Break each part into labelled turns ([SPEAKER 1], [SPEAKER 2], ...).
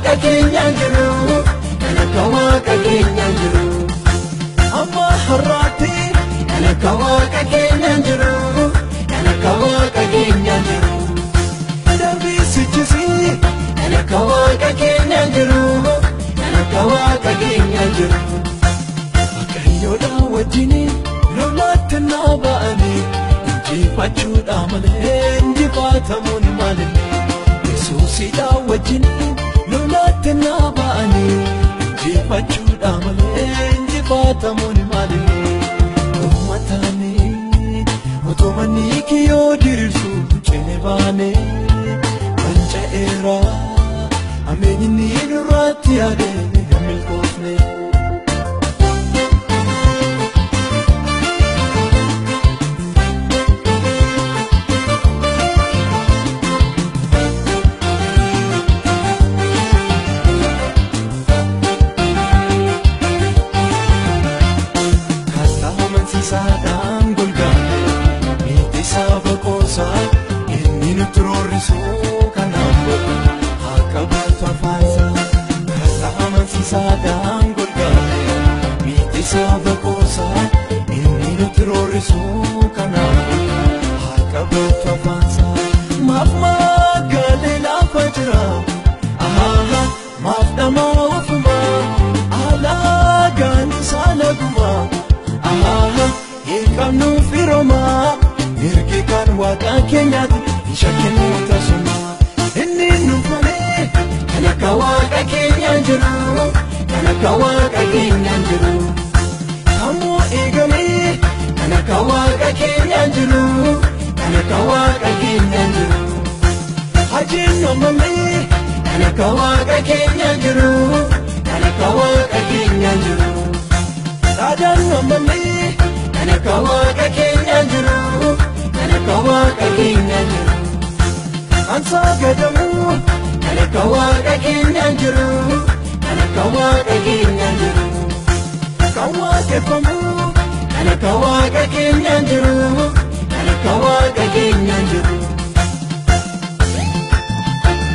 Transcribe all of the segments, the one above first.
[SPEAKER 1] waaqa keenya jiru kan akka waaqa keenya jiru amma har'aatti kan akka waaqa keenya jiru kan akka waaqa keenya jiru darbii sichisi kan akka waaqa keenya jiru kan akka waaqa keenya jiru Waaqayyoodha wajjini lolaatti naa ba'anii injifachuudha malee injifatamuun malee Yesuusidha wajjini lolaatti naa ba'anii injifachuudha malee injifatamuun malee uummatanii utumanni kiyyoo diriirsu cine baane wanca'eera ameenyinni nurratti yaade milkoofne Sadaan golgaane miti saba kosa inni nutti roorrisu kanaaf haa qabatu afaansa amansi sadaan golgaane miti saba kosa inni nutti roorrisu kanaaf haa qabatu afaansa maaf magaalee lafa jira maaf dhamaa ofuma alaagaan saalaguma Kamnu firoma ergi kan waaqa keenyaati shakkinu tasuma inni nufane kan akka waaqa keenya jiru kan akka waaqa keenya jiru kammoo eegalee kan akka waaqa keenya jiru kan akka waaqa keenya jiru hajin nomamee kan akka waaqa keenya jiru kan akka waaqa keenya jiru saadaan nomamee Kana kawaka keenya jiru kana kawaka keenya jiru Ansa gadamu kana kawaka keenya jiru kana kawaka keenya jiru Kawaka famu kana kawaka keenya jiru kana kawaka keenya jiru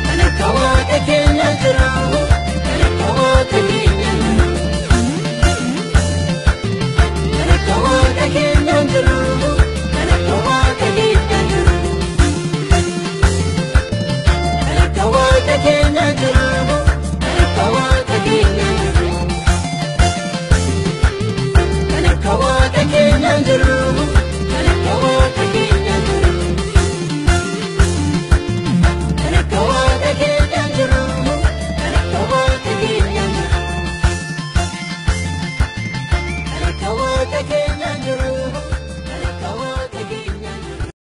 [SPEAKER 1] Kana kawaka keenya jiru kana kawaka keenya jiru Kenya jiru kana akka waaqa keenya jiru kana akka waaqa keenya jiru kana akka waaqa keenya jiru kana akka waaqa keenya jiru kana akka waaqa keenya jiru kana akka waaqa keenya jiru kana akka waaqa keenya jiru kana akka waaqa keenya